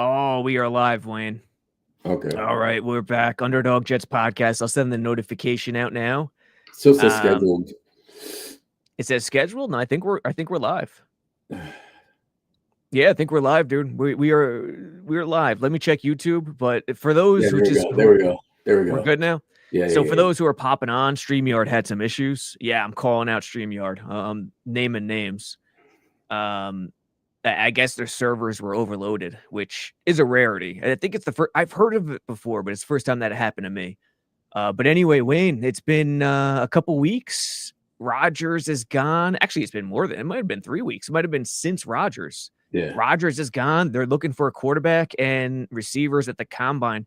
Oh, we are live, Wayne. Okay. All right, we're back. Underdog Jets podcast. I'll send the notification out now. Still says Um, scheduled. it says scheduled, and I think we're live. Yeah, I think we're live, dude. We are live. Let me check YouTube. But for those Yeah, who there we just go. There we go. There we we're go. good now. Yeah, So yeah, for yeah. those who are popping on, StreamYard had some issues. Yeah, I'm calling out StreamYard. Naming names. Um, I guess their servers were overloaded, which is a rarity. And I think it's the first I've heard of it before, but it's the first time that it happened to me. But anyway, Wayne, it's been a couple weeks. Rodgers is gone. Actually, it's been more than it might have been 3 weeks. It might have been since Rodgers. Yeah. Rodgers is gone. They're looking for a quarterback and receivers at the combine.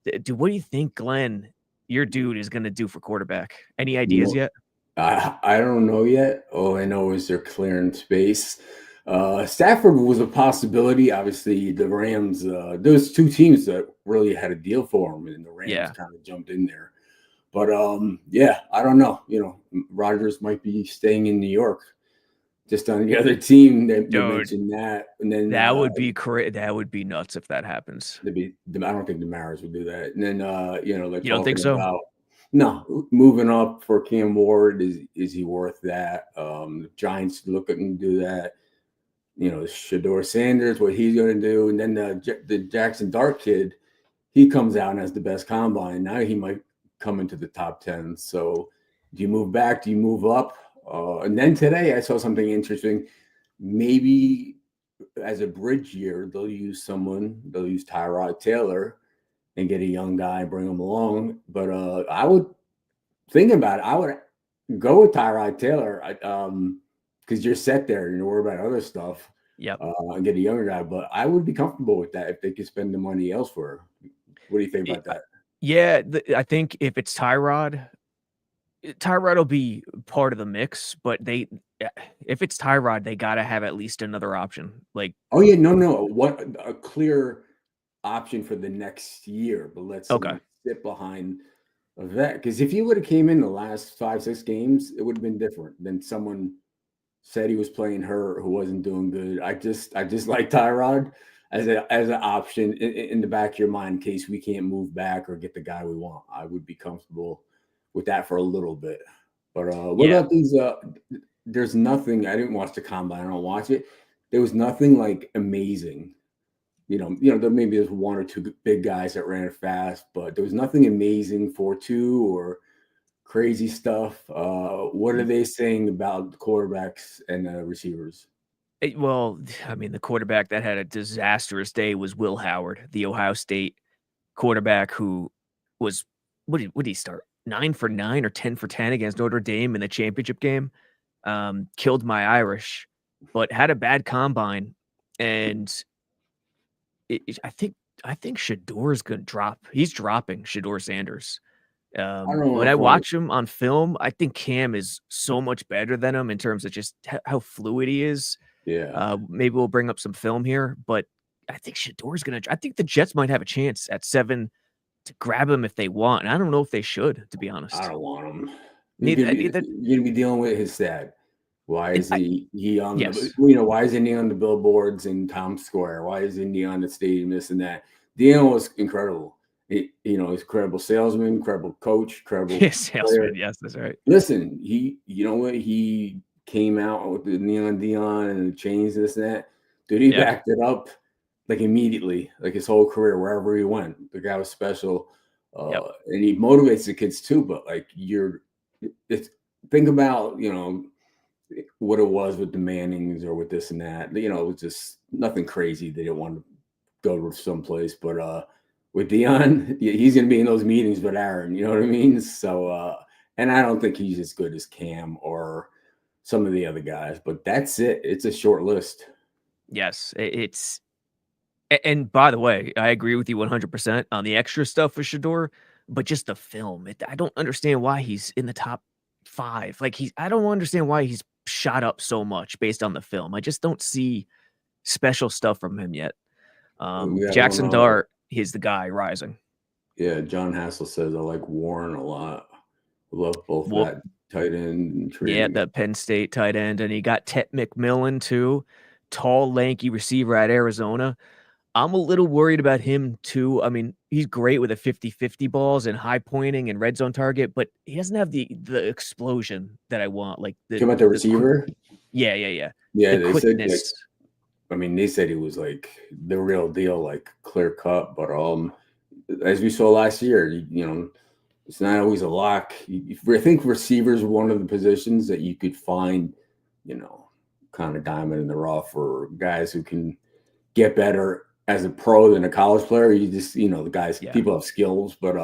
Dude, what do you think, Glenn, your dude is going to do for quarterback? Any ideas No, yet? I don't know yet. All I know is they're clearing space. Stafford was a possibility. Obviously, the Rams, those two teams that really had a deal for him, and the Rams Yeah. kind of jumped in there. But yeah, I don't know. Rodgers might be staying in New York. Just on the other team, they mentioned that, and then That would be that would be nuts if that happens. I don't think the Mariners would do that. And then they're You talking don't think so? about moving up for Cam Ward. Is he worth that? The Giants looking to do that. Shador Sanders, what he's going to do, and then the Jackson Dart kid, he comes out and has the best combine. Now he might come into the top 10. So do you move back? Do you move up? And then today I saw something interesting. Maybe as a bridge year, they'll use Tyrod Taylor and get a young guy, bring him along. But I would think about it. I would go with Tyrod Taylor because you're set there and you're worried about other stuff. Yep. And get a younger guy. But I would be comfortable with that if they could spend the money elsewhere. What do you think about that? Yeah, I think if it's Tyrod will be part of the mix, but if it's Tyrod, they got to have at least another option. Like, oh yeah, no, what a clear option for the next year, but let's sit behind a vet. Because if he would have came in the last 5-6 games, it would have been different. Then someone said he was playing hurt, who wasn't doing good. I just like Tyrod as an option in the back of your mind in case we can't move back or get the guy we want. I would be comfortable with that for a little bit. But what about these? There's nothing. I didn't watch the combine. I don't watch it. There was nothing like amazing. There maybe there's one or two big guys that ran fast, but there was nothing amazing 4.2 or crazy stuff. What are they saying about the quarterbacks and receivers? Well, I mean, the quarterback that had a disastrous day was Will Howard, the Ohio State quarterback who was what did he start? 9 for 9 or 10 for 10 against Notre Dame in the championship game. Killed my Irish, but had a bad combine, and I think Shador's gonna drop. He's dropping Shador Sanders. When I watch him on film, I think Cam is so much better than him in terms of just how fluid he is. Yeah. Maybe we'll bring up some film here, but I think Shador's gonna. I think the Jets might have a chance at 7 to grab him if they want. And I don't know if they should, to be honest. I don't want him. Neither. You're gonna be dealing with his dad. Why is he on? Yes. Why isn't he on the billboards in Times Square? Why isn't he on the stadium? This and that. Deion was incredible. He's incredible salesman, incredible coach, incredible salesman. Yes, that's right. Listen, he came out with the neon Deion and the chains, this and that. Dude, he backed it up like immediately, like his whole career, wherever he went. The guy was special. And he motivates the kids too. But like think about, what it was with the Mannings or with this and that. It was just nothing crazy. They didn't want to go to someplace. But with Deion, he's going to be in those meetings with Aaron. You know what I mean? So, and I don't think he's as good as Cam or some of the other guys. But that's it. It's a short list. Yes, it's. And by the way, I agree with you 100% on the extra stuff for Shador, but just the film. I don't understand why he's in the top 5. Like I don't understand why he's shot up so much based on the film. I just don't see special stuff from him yet. Jackson Dart, he's the guy rising. Yeah, John Hassel says I like Warren a lot. I love both that tight end and Yeah, the Penn State tight end, and he got Tet McMillan too, tall, lanky receiver at Arizona. I'm a little worried about him too. I mean, he's great with a 50-50 balls and high pointing and red zone target, but he doesn't have the explosion that I want. Like Talking about the receiver? Yeah. Yeah, The they said like, quickness. I mean, they said he was like the real deal, like clear cut. But as we saw last year, it's not always a lock. I think receivers are one of the positions that you could find, kind of diamond in the rough, or guys who can get better as a pro than a college player. You just, the guys, people have skills, but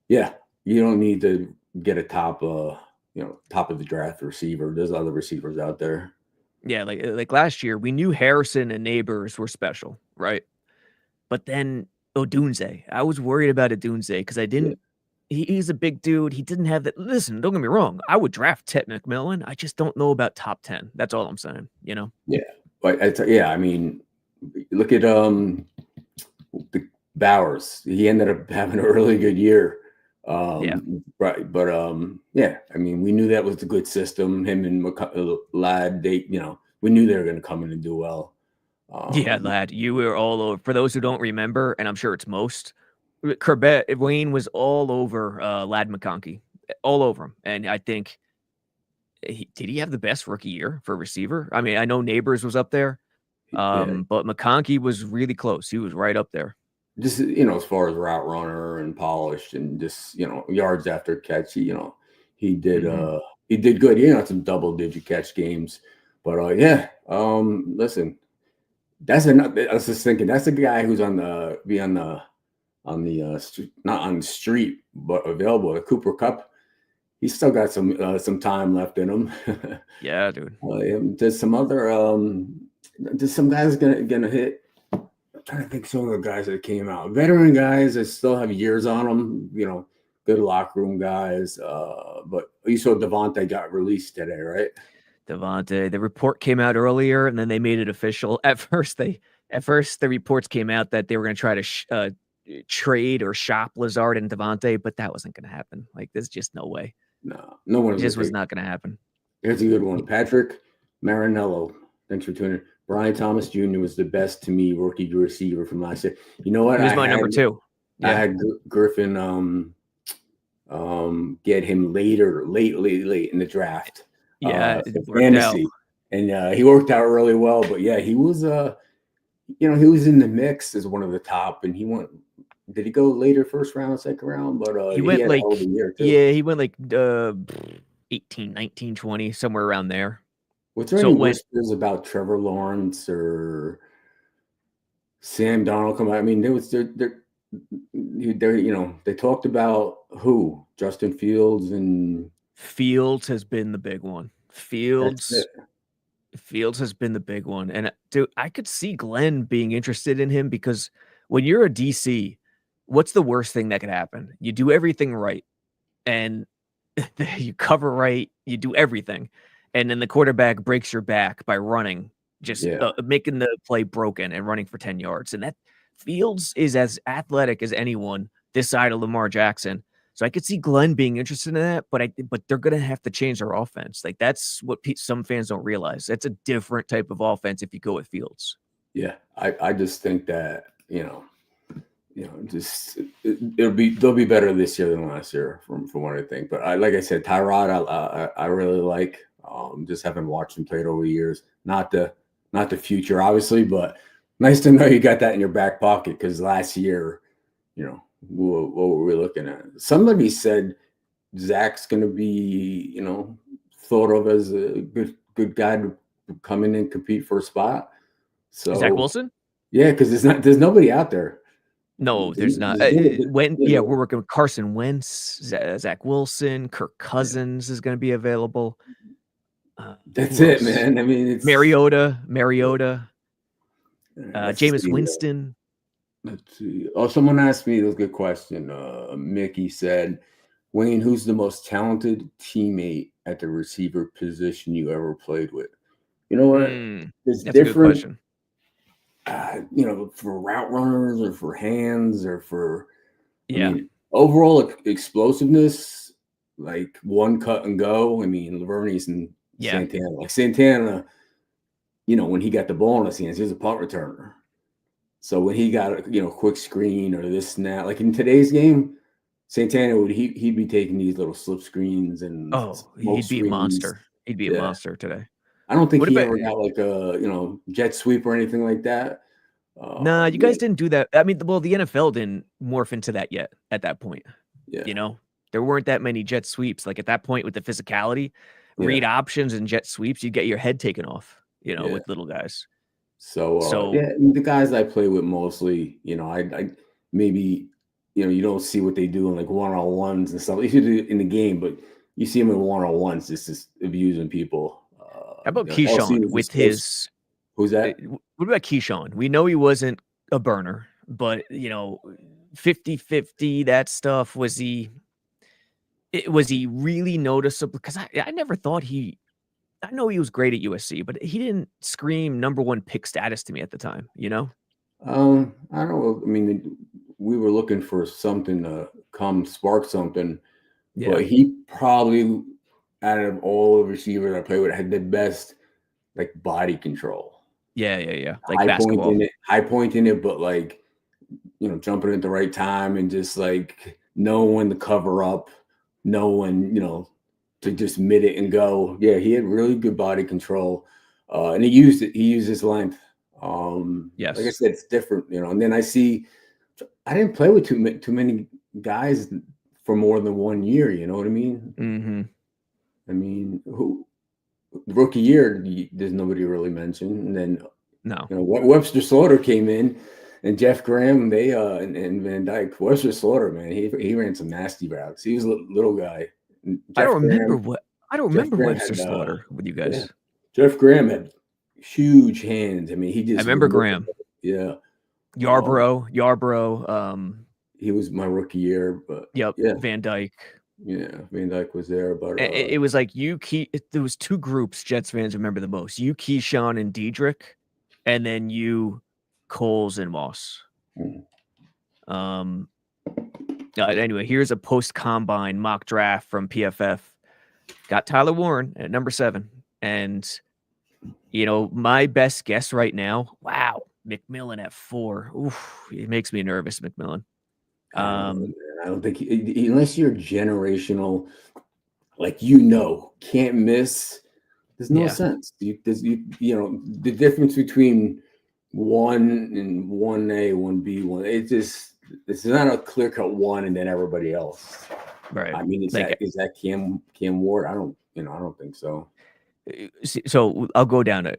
yeah, you don't need to get a top of the draft receiver. There's other receivers out there. Yeah, like last year, we knew Harrison and Neighbors were special, right? But then Odunze, I was worried about Odunze because I didn't. He's a big dude. He didn't have that. Listen, don't get me wrong. I would draft Ted McMillan. I just don't know about top 10. That's all I'm saying. Yeah, but I mean, look at the Bowers. He ended up having a really good year. Right, but yeah, I mean, we knew that was a good system. Him and Ladd, we knew they were going to come in and do well. Yeah, Ladd, you were all over. For those who don't remember, and I'm sure it's most, Chrebet, Wayne was all over Ladd McConkey, all over him. And I think, did he have the best rookie year for receiver? I mean, I know Neighbors was up there, but McConkey was really close. He was right up there. Just, as far as route runner and polished and just, yards after catch, he did good. He had some double-digit catch games. But listen, I was just thinking, that's a guy who's not on the street, but available. Cooper Kupp, he's still got some time left in him. Yeah, dude. There's some other there's some guys gonna hit. I'm trying to think some of the guys that came out. Veteran guys that still have years on them. Good locker room guys. But you saw Devontae got released today, right? Devontae. The report came out earlier, and then they made it official. At first, the reports came out that they were going to try to trade or shop Lazard and Devontae, but that wasn't going to happen. Like, there's just no way. No one. It just was not going to happen. Here's a good one. Patrick Marinello. Thanks for tuning in. Brian Thomas Jr. was the best to me rookie receiver from last year. You know what? He was my number 2. Yeah. I had Griffin get him late in the draft. Yeah, fantasy, and he worked out really well. But yeah, he was he was in the mix as one of the top, and he went. Did he go later, first round, second round? But he went like a year too. Yeah, he went like 18, 19, 20, somewhere around there. Was there any whispers about Trevor Lawrence or Sam Darnold come out? I mean, they talked about who? Justin Fields and Fields has been the big one. Fields has been the big one. And dude, I could see Glenn being interested in him because when you're a DC, what's the worst thing that could happen? You do everything right and you cover right, you do everything. And then the quarterback breaks your back by running, just making the play broken and running for 10 yards. And that Fields is as athletic as anyone this side of Lamar Jackson. So I could see Glenn being interested in that, but they're going to have to change their offense. Like, that's what some fans don't realize. That's a different type of offense if you go with Fields. Yeah, I just think that they'll be better this year than last year from what I think. But like I said, Tyrod, I really like. Just having watched him play over the years, not the future, obviously, but nice to know you got that in your back pocket because last year, what were we looking at? Somebody said Zach's going to be, thought of as a good guy to come in and compete for a spot. So Zach Wilson? Yeah, because there's nobody out there. No, there's not. We're working with Carson Wentz, Zach Wilson, Kirk Cousins is going to be available. That's it, man. I mean, it's Mariota, Jameis Winston. Let's see. Oh, someone asked me a good question. Mickey said, Wayne, who's the most talented teammate at the receiver position you ever played with? You know what? It's that's different. A good question. For route runners or for hands or for I mean, overall explosiveness, like one cut and go. I mean, Laverne's and Santana. Like Santana, when he got the ball in his hands, he was a punt returner. So when he got a quick screen or this and that, like in today's game, Santana he'd be taking these little slip screens and smoke He'd be a screens. monster. He'd be a Yeah. monster today. I don't think What he about ever got like a jet sweep or anything like that. Nah, you guys didn't do that. I mean, well, the NFL didn't morph into that yet at that point. Yeah. There weren't that many jet sweeps. Like at that point with the physicality, read options and jet sweeps, you get your head taken off, with little guys. So So the guys I play with mostly, I maybe you don't see what they do in like one-on-ones and stuff. You see it in the game, but you see them in one-on-ones, just abusing people. how about LC Keyshawn was with just his who's that? what about Keyshawn? We know he wasn't a burner, but 50-50, that stuff, was he really noticeable? Because I never thought I know he was great at USC, but he didn't scream number one pick status to me at the time, I don't know. I mean, we were looking for something to come spark something, Yeah. but he probably out of all the receivers I played with had the best like body control. Yeah. Like basketball. High point in it, but like jumping at the right time and just like know when to cover up, know when to just mid it and go. Yeah, he had really good body control, and he used it. He used his length. Yes. Like I said, it's different, And then I didn't play with too many guys for more than 1 year. You know what I mean? Mm-hmm. I mean, rookie year, there's nobody really mentioned, and then no, Webster Slaughter came in, and Jeff Graham, they and Van Dyke. Webster Slaughter, man, he ran some nasty routes. He was a little guy. I don't remember Webster Slaughter with you guys. Yeah. Jeff Graham had huge hands. I mean, he just. I remember Graham. Yeah. Yarbrough. He was my rookie year, but yep. Yeah. Van Dyke. Yeah, Van Dyke was there, but it was like there was two groups Jets fans remember the most: you, Keyshawn, and Diedrich, and then you, Coles, and Moss. Anyway, here's a post-combine mock draft from PFF. Got Tyler Warren at number 7, and my best guess right now. Wow, McMillan at 4. Oof, it makes me nervous, McMillan. I don't think unless you're generational, like can't miss. There's no sense. The difference between 1 and 1A, 1B, it's not a clear cut 1 and then everybody else. Right. I mean, is that Cam Ward? I don't think so. So I'll go down to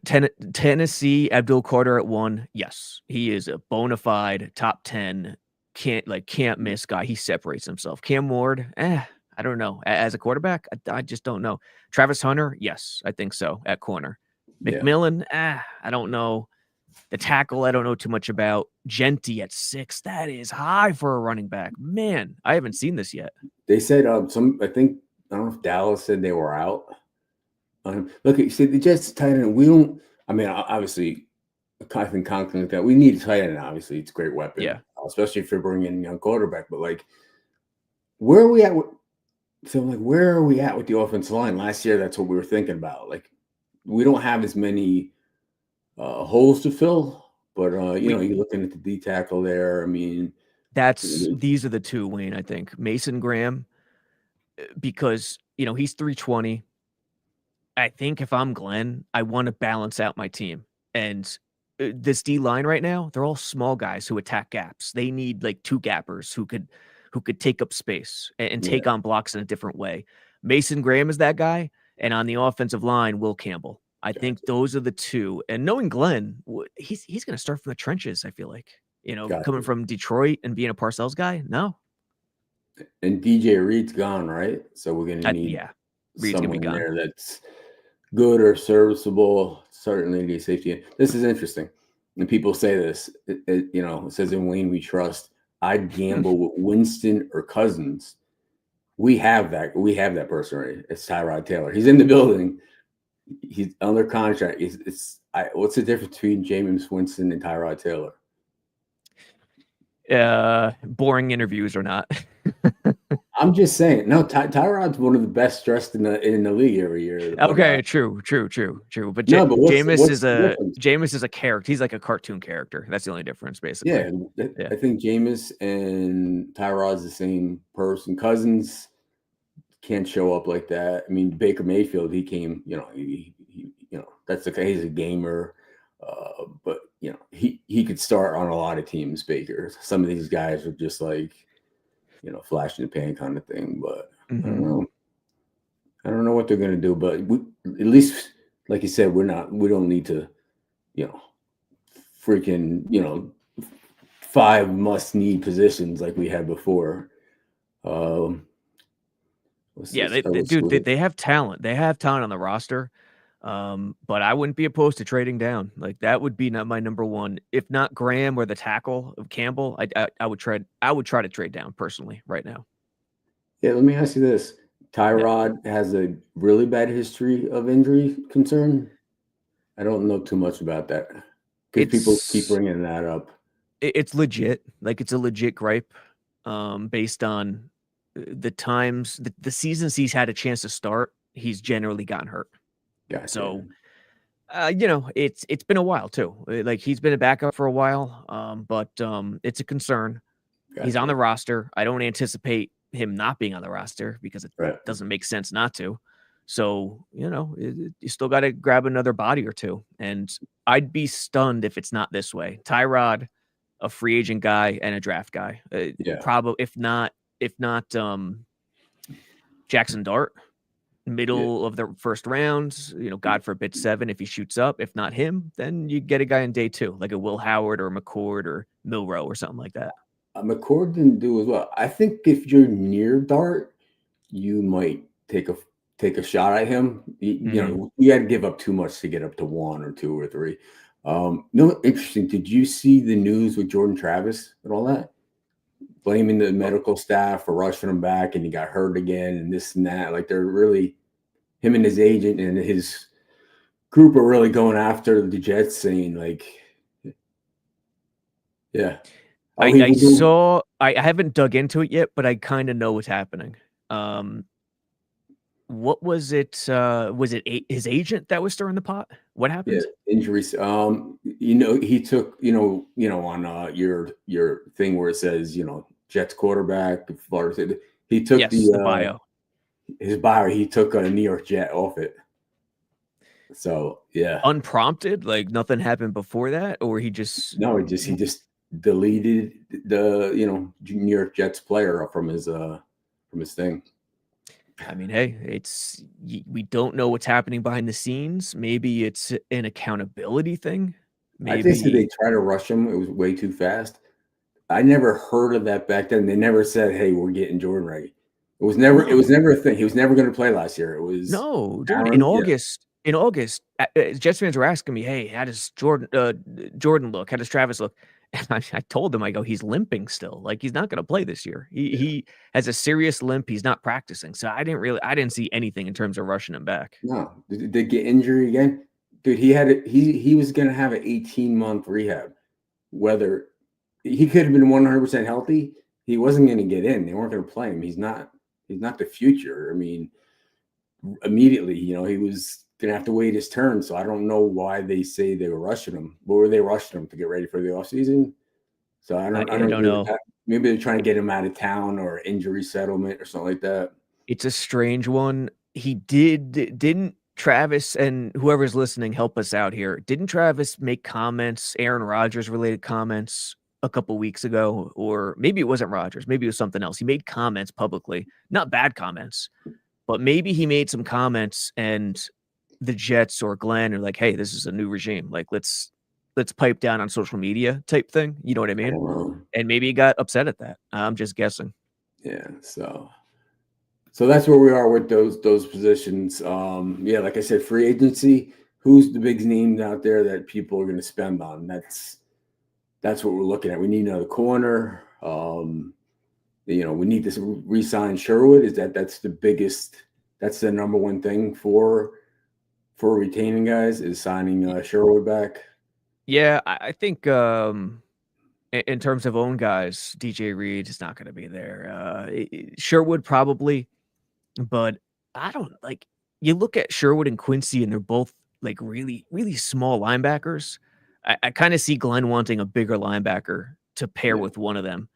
Tennessee. Abdul Carter at 1. Yes, he is a bona fide top 10. Can't miss guy. He separates himself. Cam Ward, I don't know. As a quarterback, I just don't know. Travis Hunter, yes, I think so at corner. McMillan, I don't know. The tackle, I don't know too much about. Genty at 6. That is high for a running back. Man, I haven't seen this yet. They said I don't know if Dallas said they were out. Look, you said the Jets tight end. We don't. I mean, obviously, I think confident like that. We need a tight end. Obviously, it's a great weapon. Yeah. Especially if you're bringing in a young quarterback. But like, where are we at? Where are we at with the offensive line? Last year, that's what we were thinking about. Like, we don't have as many holes to fill. But you're looking at the D tackle there. I mean, these are the two, Wayne. I think Mason Graham, because he's 320. I think if I'm Glenn, I want to balance out my team. And this D line right now, they're all small guys who attack gaps. They need like 2 gappers who could take up space and take on blocks in a different way. Mason Graham is that guy. And on the offensive line, Will Campbell. I think those are the 2. And knowing Glenn, he's going to start from the trenches, I feel like. Coming from Detroit and being a Parcells guy, no. And DJ Reed's gone, right? So we're going to need Reed's someone gonna be gone. there that's good or serviceable. Certainly need safety. This is interesting. And people say this, it says in Wayne we trust. I'd gamble with Winston or Cousins. We have that. We have that person right. It's Tyrod Taylor. He's in the building. He's under contract. What's the difference between Jameis Winston and Tyrod Taylor? Boring interviews or not. I'm just saying. No, Tyrod's one of the best dressed in the league every year. But Okay, true. But no, but Jameis is what's the a difference? character. He's like a cartoon character. That's the only difference, basically. Yeah, Yeah. I think Jameis and Tyrod's the same person. Cousins can't show up like that. I mean, Baker Mayfield, he came, that's okay. He's a gamer, but he could start on a lot of teams. Baker, some of these guys are just like, flash in the pan kind of thing. But I don't know. I don't know what they're gonna do. But at least, like you said, we don't need to, freaking, 5 must-need positions like we had before. Yeah, they have talent. They have talent on the roster. But I wouldn't be opposed to trading down. Like that would be not my number one. If not Graham or the tackle of Campbell, I would try to trade down personally right now. Yeah, let me ask you this. Tyrod has a really bad history of injury concern. I don't know too much about that because people keep bringing that up. It's legit. Like it's a legit gripe based on the times, the seasons he's had a chance to start, he's generally gotten hurt. Gotcha. So, it's been a while too. Like he's been a backup for a while, but it's a concern. Gotcha. He's on the roster. I don't anticipate him not being on the roster because it doesn't make sense not to. So, you still got to grab another body or two. And I'd be stunned if it's not this way. Tyrod, a free agent guy and a draft guy. Probably if not Jackson Dart, middle of the first round, God forbid 7 if he shoots up. If not him, then you get a guy in day 2, like a Will Howard or McCord or Milrow or something like that. McCord didn't do as well. I think if you're near Dart, you might take a shot at him. You got to give up too much to get up to 1 or 2 or 3. Interesting. Did you see the news with Jordan Travis and all that? Blaming the medical staff for rushing him back, and he got hurt again, and this and that. Like they're really, him and his agent and his group are really going after the Jets, saying like, yeah. I haven't dug into it yet, but I kind of know what's happening. What was it? Was it his agent that was stirring the pot? What happened? Yeah, injuries. He took, on your thing where it says, Jets quarterback, Florida. He took the bio. His bio. He took a New York Jet off it. So yeah, unprompted, like nothing happened before that, or he just deleted the New York Jets player from his thing. I mean, hey, we don't know what's happening behind the scenes. Maybe it's an accountability thing. I think they try to rush him. It was way too fast. I never heard of that back then. They never said, "Hey, we're getting Jordan right." It was never a thing. He was never going to play last year. It was dude. In August, Jets fans were asking me, "Hey, how does Jordan look? How does Travis look?" And I told them, I go, he's limping still. Like he's not going to play this year. He has a serious limp. He's not practicing. So I didn't see anything in terms of rushing him back. No, did they get injury again? Dude, he was going to have an 18-month rehab. Whether he could have been 100% healthy, he wasn't going to get in. They weren't going to play him. He's not the future. I mean, immediately, he was going to have to wait his turn. So I don't know why they say they were rushing him. What were they rushing him to get ready for the offseason? So I don't know. Maybe they're trying to get him out of town or injury settlement or something like that. It's a strange one. He didn't Travis, and whoever's listening, help us out here. Didn't Travis make comments, Aaron Rodgers related comments a couple weeks ago? Or maybe it wasn't Rodgers. Maybe it was something else. He made comments publicly, not bad comments, but maybe he made some comments and the Jets or Glenn are like, hey, this is a new regime. Like, let's pipe down on social media type thing. You know what I mean? And maybe he got upset at that. I'm just guessing. Yeah. So that's where we are with those positions. Like I said, free agency. Who's the big names out there that people are going to spend on? That's what we're looking at. We need another corner. We need to re-sign Sherwood. That's the biggest? That's the number one thing for retaining guys is signing Sherwood back. Yeah, I think, and In terms of own guys, DJ Reed is not going to be there. Sherwood probably, but I don't like. You look at Sherwood and Quincy, and they're both like really, really small linebackers. I kind of see Glenn wanting a bigger linebacker to pair with one of them,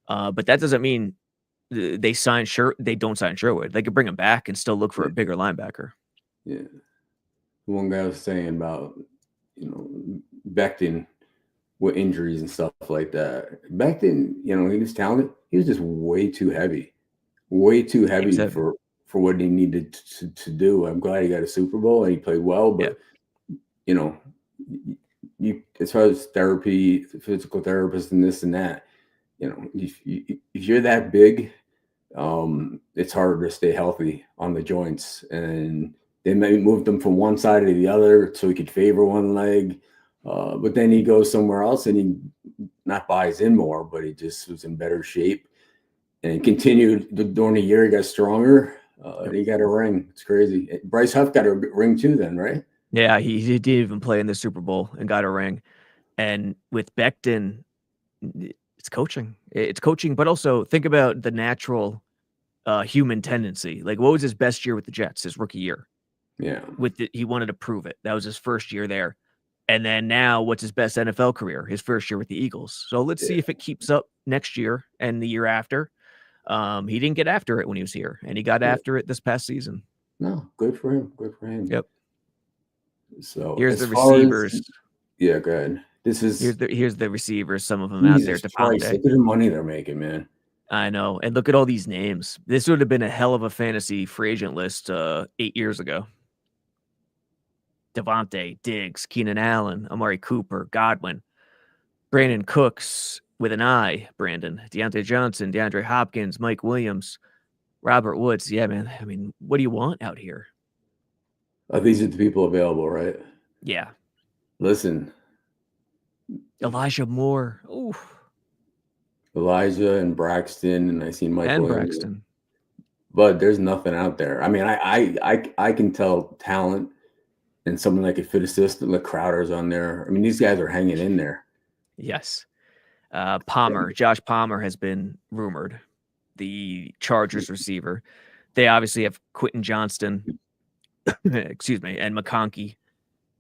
but that doesn't mean they don't sign Sherwood. They could bring him back and still look for a bigger linebacker. Yeah. One guy was saying about, Becton with injuries and stuff like that. Becton, he was talented. He was just way too heavy for what he needed to do. I'm glad he got a Super Bowl and he played well, but you as far as therapy, physical therapist, and this and that, if you're that big, it's harder to stay healthy on the joints, and they may move them from one side to the other so he could favor one leg. But then he goes somewhere else and he not buys in more, but he just was in better shape and continued during the year. He got stronger. He got a ring. It's crazy. Bryce Huff got a ring too then, right? Yeah, he did even play in the Super Bowl and got a ring. And with Becton, it's coaching. It's coaching, but also think about the natural human tendency. Like, what was his best year with the Jets? His rookie year. Yeah. He wanted to prove it. That was his first year there. And then now, what's his best NFL career? His first year with the Eagles. So let's see if it keeps up next year and the year after. He didn't get after it when he was here, and he got after it this past season. No, good for him. Good for him. Yep. So here's the receivers. Yeah, go ahead. Here's the receivers. Some of them out there. Look at the money they're making, man. I know, and look at all these names. This would have been a hell of a fantasy free agent list 8 years ago. Devontae, Diggs, Keenan Allen, Amari Cooper, Godwin, Brandon Cooks with an I, Brandon, Deontay Johnson, DeAndre Hopkins, Mike Williams, Robert Woods. Yeah, man. I mean, what do you want out here? These are the people available, right? Yeah. Listen. Elijah Moore. Ooh. Elijah and Braxton, and I seen Mike and Williams. Braxton. But there's nothing out there. I mean, I can tell talent and someone that could fit a system. Like Crowder's on there. I mean, these guys are hanging in there. Yes. Josh Palmer has been rumored, the Chargers receiver. They obviously have Quentin Johnston, excuse me, and McConkey.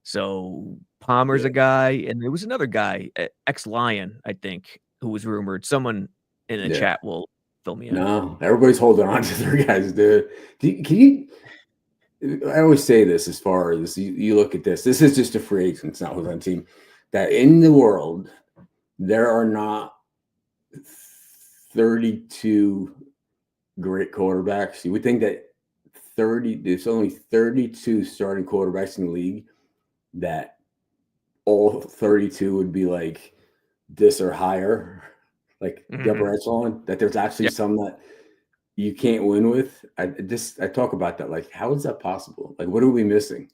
So Palmer's a guy, and there was another guy, ex-Lion, I think, who was rumored. Someone in the chat will fill me in. No, everybody's holding on to their guys, dude. I always say this as far as you look at this. This is just a free agent. It's not who's on the team. That in the world, there are not 32 great quarterbacks. You would think that there's only 32 starting quarterbacks in the league, that all 32 would be like this or higher, like the upper echelon, that there's actually some that you can't win with. I talk about that. Like, how is that possible? Like, what are we missing?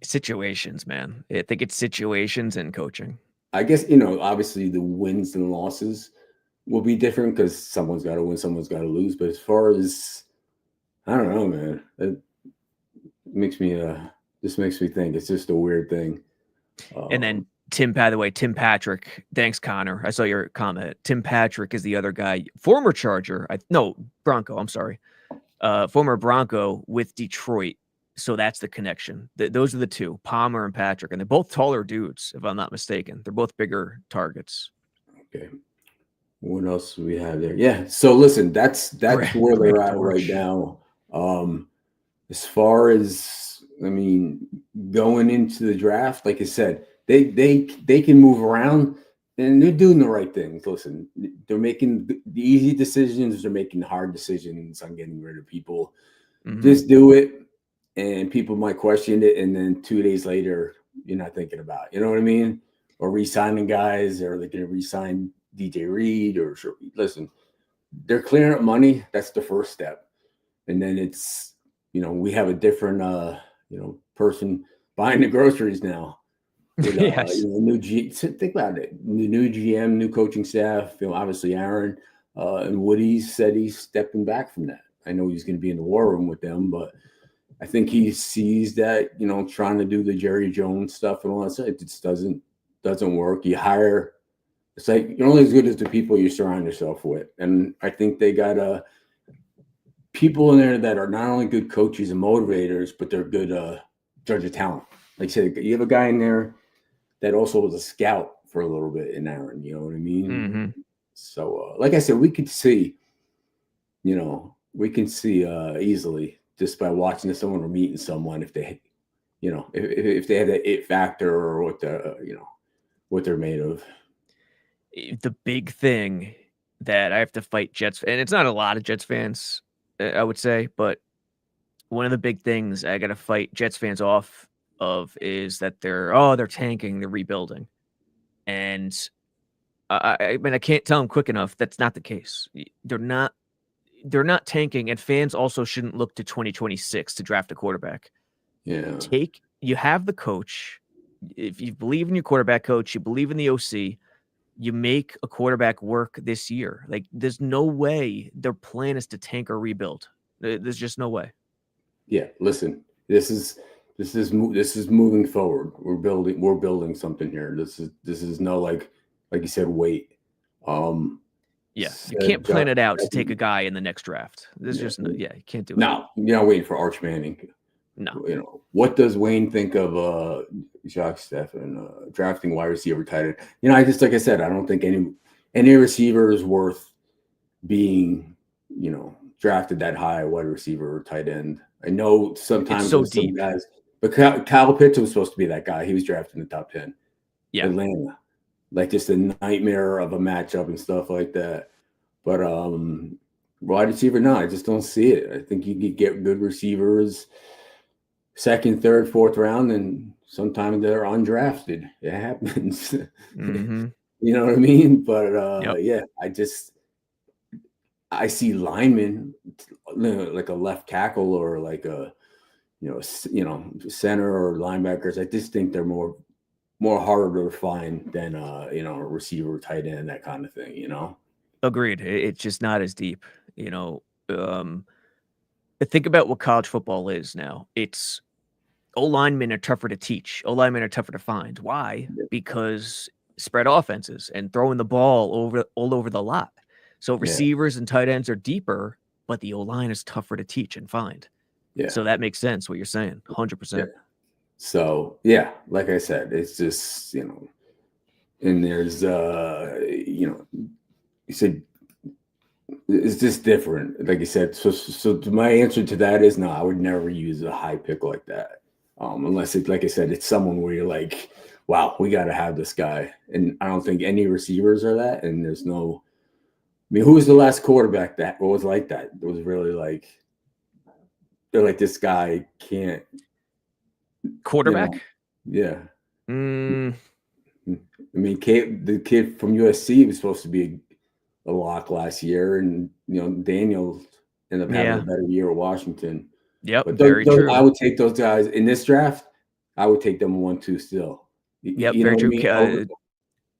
Situations, man. I think it's situations and coaching. I guess, obviously the wins and losses will be different because someone's got to win, someone's got to lose. But as far as, I don't know, man, it makes me think. It's just a weird thing. And then Tim Patrick. Thanks, Connor. I saw your comment. Tim Patrick is the other guy, former Charger. Bronco. I'm sorry. Former Bronco with Detroit. So that's the connection. Those are the two, Palmer and Patrick, and they're both taller dudes, if I'm not mistaken. They're both bigger targets. Okay. What else do we have there? Yeah. So listen, that's where they're at right now. As far as, going into the draft, like I said, they can move around and they're doing the right things. Listen, they're making the easy decisions. They're making the hard decisions on getting rid of people. Just do it. And people might question it, and then 2 days later, you're not thinking about it. You know what I mean? Or re-signing guys, or they're going to re-sign DJ Reed. Listen, they're clearing up money. That's the first step. And then it's, we have a different, person buying the groceries now. With, yes. Think about it. The new GM, new coaching staff. Obviously Aaron and Woody said he's stepping back from that. I know he's going to be in the war room with them, but I think he sees that, trying to do the Jerry Jones stuff and all that stuff, it just doesn't work. You hire It's like you're only as good as the people you surround yourself with. And I think they got people in there that are not only good coaches and motivators, but they're good judge of talent. Like I said, you have a guy in there that also was a scout for a little bit in Aaron. You know what I mean? Mm-hmm. So, like I said, we can see easily just by watching someone or meeting someone if they, if they have that it factor or what what they're made of. The big thing that I have to fight Jets, and it's not a lot of Jets fans, I would say, but one of the big things I got to fight Jets fans off of is that they're tanking, they're rebuilding, and I mean I can't tell them quick enough that's not the case. They're not tanking, and fans also shouldn't look to 2026 to draft a quarterback. Yeah. You have the coach. If you believe in your quarterback coach, you believe in the OC, you make a quarterback work this year. Like there's no way their plan is to tank or rebuild. There's just no way. Yeah. Listen, this is moving forward. We're building something here. This is no like you said, wait. Yeah, you can't plan it out to take a guy in the next draft. There's just you can't do it. No, you're not waiting for Arch Manning. No. What does Wayne think of Jacques Stephan drafting wide receiver tight end? I just like I said, I don't think any receiver is worth being, drafted that high, wide receiver or tight end. I know sometimes it's so deep. Some guys, but Kyle Pitts was supposed to be that guy. He was drafted in the top 10. Yeah. Atlanta. Like just a nightmare of a matchup and stuff like that. But wide receiver, no, I just don't see it. I think you could get good receivers second, third, fourth round, and sometimes they're undrafted. It happens. Mm-hmm. You know what I mean? But yep. I see linemen like a left tackle or like a center or linebackers. I just think they're more harder to find than a receiver, tight end, that kind of thing. Agreed. It's just not as deep. Think about what college football is now. It's O-linemen are tougher to teach. O-linemen are tougher to find. Why? Yeah. Because spread offenses and throwing the ball all over the lot. So receivers and tight ends are deeper, but the O-line is tougher to teach and find. Yeah. So that makes sense what you're saying. 100%. Yeah. So like I said, it's just and there's you said it's just different. Like you said, so my answer to that is no. I would never use a high pick like that, unless it's like I said, it's someone where you're like, wow, we got to have this guy. And I don't think any receivers are that. And there's no. I mean, who was the last quarterback that was like that? It was really like they're like this guy can't. Quarterback? Yeah. I mean, the kid from USC was supposed to be a lock last year, and Daniel ended up having a better year at Washington. Yep, but very true. I would take those guys in this draft. I would take them 1-2 still. Yep, very true. I mean?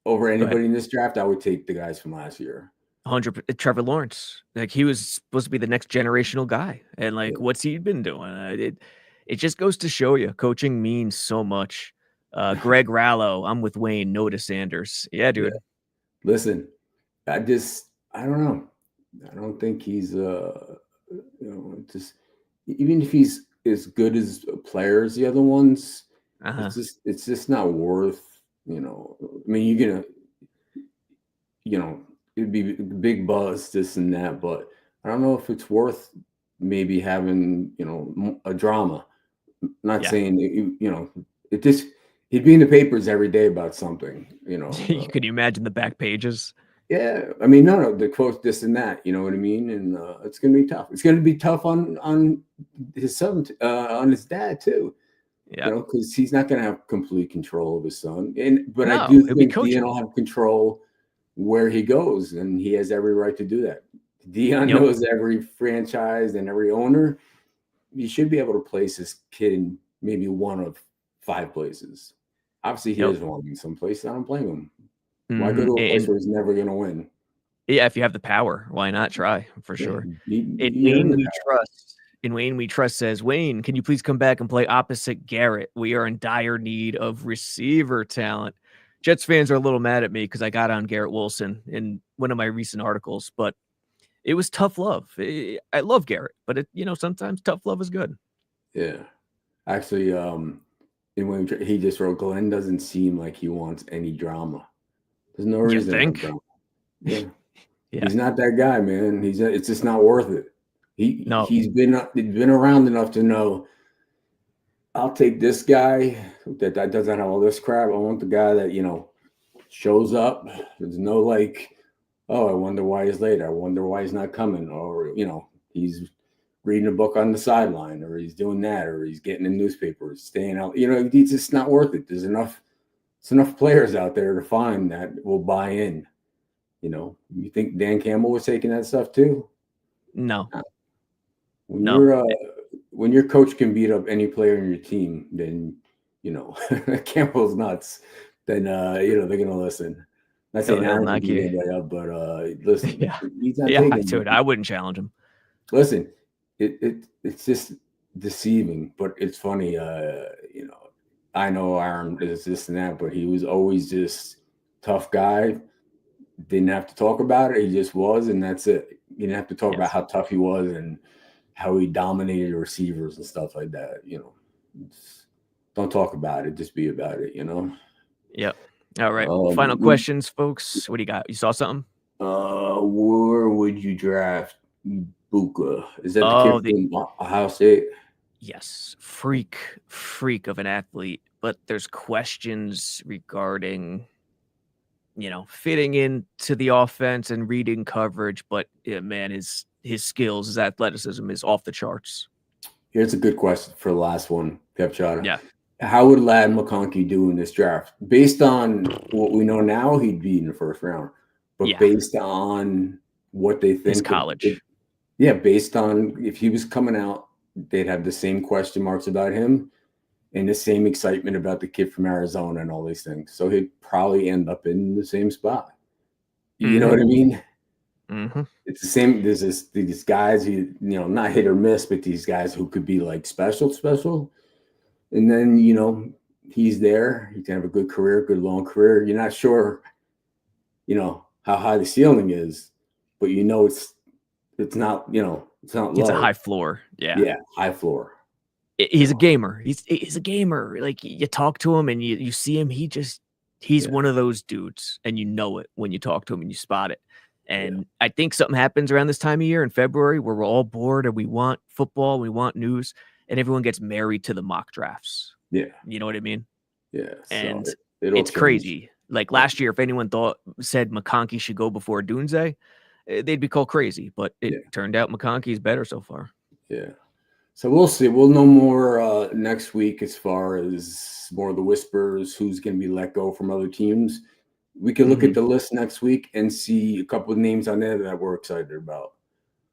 Over anybody in this draft, I would take the guys from last year. 100. Trevor Lawrence, like he was supposed to be the next generational guy, and like what's he been doing? It just goes to show you, coaching means so much. Greg Rallo, I'm with Wayne. No to Sanders. Yeah, dude. Yeah. Listen, I don't know. I don't think he's just even if he's as good as a player as the other ones, it's just not worth. I mean, you're gonna, it'd be big buzz, this and that, but I don't know if it's worth maybe having a drama. Not saying it just he'd be in the papers every day about something. Could you imagine the back pages? Yeah, I mean, no, the quotes, this and that. You know what I mean? And it's going to be tough. It's going to be tough on his son, on his dad too. Yeah, because he's not going to have complete control of his son. But I do think Dion will have control where he goes, and he has every right to do that. Dion knows every franchise and every owner. You should be able to place this kid in maybe one of 5 places. Obviously, he doesn't want to be in some place. I don't blame him. Why go to a place where he's never going to win? Yeah, if you have the power, why not try? For sure. In Wayne we trust says, Wayne, can you please come back and play opposite Garrett? We are in dire need of receiver talent. Jets fans are a little mad at me because I got on Garrett Wilson in one of my recent articles, but it was tough love. I love Garrett, but sometimes tough love is good. Yeah. Actually, when he just wrote, Glenn doesn't seem like he wants any drama. There's no You reason to have think? drama. Yeah. Yeah. He's not that guy, man. It's just not worth it. No. He's been around enough to know, I'll take this guy that doesn't have all this crap. I want the guy that, shows up. There's no like, oh, I wonder why he's late. I wonder why he's not coming. Or, he's reading a book on the sideline, or he's doing that, or he's getting in newspapers, staying out. It's just not worth it. There's enough players out there to find that will buy in. You think Dan Campbell was taking that stuff too? No. When your coach can beat up any player in your team, then Campbell's nuts. Then they're gonna listen. Not saying Aaron can beat anybody up, but listen, he's not taking. I wouldn't challenge him. Listen, it's just deceiving, but it's funny. I know Aaron is this and that, but he was always just tough guy. Didn't have to talk about it. He just was, and that's it. You didn't have to talk about how tough he was and how he dominated receivers and stuff like that. Don't talk about it. Just be about it. Yep. All right. Final questions, folks. What do you got? You saw something? Where would you draft Buka? Is that the kid from Ohio State? Yes. Freak of an athlete. But there's questions regarding, fitting into the offense and reading coverage. But man, his skills, his athleticism is off the charts. Here's a good question for the last one, Pep Chada. Yeah. How would Ladd McConkey do in this draft? Based on what we know now, he'd be in the first round. But based on what they think. His college. Based on if he was coming out, they'd have the same question marks about him and the same excitement about the kid from Arizona and all these things. So he'd probably end up in the same spot. You know what I mean? Mm-hmm. It's the same. There's these guys who, not hit or miss, but these guys who could be like special. And then, he's there. He can have a good career, good long career. You're not sure, how high the ceiling is, but it's not, it's not low. It's a high floor. Yeah. Yeah, high floor. He's a gamer. He's a gamer. Like, you talk to him and you see him. He's one of those dudes, and you know it when you talk to him and you spot it. And I think something happens around this time of year in February where we're all bored and we want football, we want news, and everyone gets married to the mock drafts. Yeah. You know what I mean? Yeah. And it's crazy. Like last year, if anyone said McConkey should go before Dunze, they'd be called crazy. But it turned out McConkey's better so far. Yeah. So we'll see. We'll know more next week as far as more of the whispers, who's going to be let go from other teams. We can look at the list next week and see a couple of names on there that we're excited about.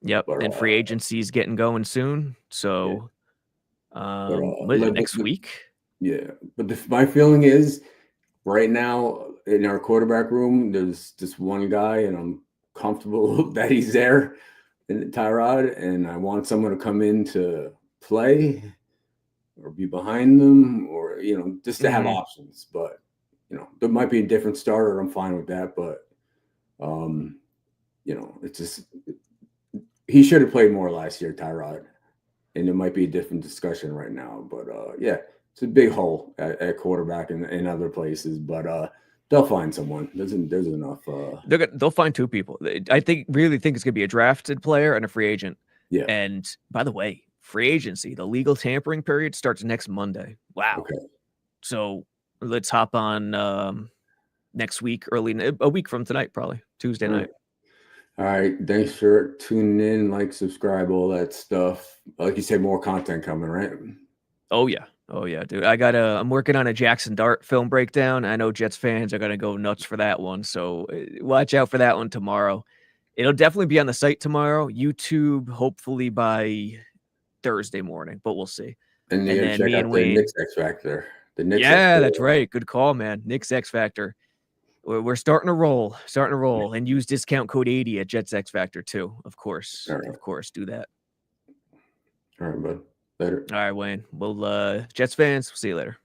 Yep. But, and free agency is getting going soon. So next week? Yeah. But my feeling is right now in our quarterback room, there's just one guy, and I'm comfortable that he's there, in Tyrod, and I want someone to come in to play or be behind them, or just to have options. But there might be a different starter. I'm fine with that, but it's just he should have played more last year, Tyrod, and it might be a different discussion right now. But it's a big hole at quarterback and other places, but they'll find someone. There's enough. They'll find two people. I really think it's gonna be a drafted player and a free agent. Yeah. And by the way, free agency, the legal tampering period starts next Monday. Wow. Okay. So let's hop on next week, a week from tonight, probably Tuesday night. All right. Thanks for tuning in, subscribe, all that stuff. Like you said, more content coming, right? Oh yeah, dude. I'm working on a Jackson Dart film breakdown. I know Jets fans are gonna go nuts for that one, so watch out for that one tomorrow. It'll definitely be on the site tomorrow. YouTube, hopefully by Thursday morning, but we'll see. And then check out the Knicks X Factor. That's right. Good call, man. Knicks X Factor. We're starting to roll, and use discount code 80 at Jets X Factor too. Of course, Of course, do that. All right, bud. Later. All right, Wayne. Well, Jets fans, we'll see you later.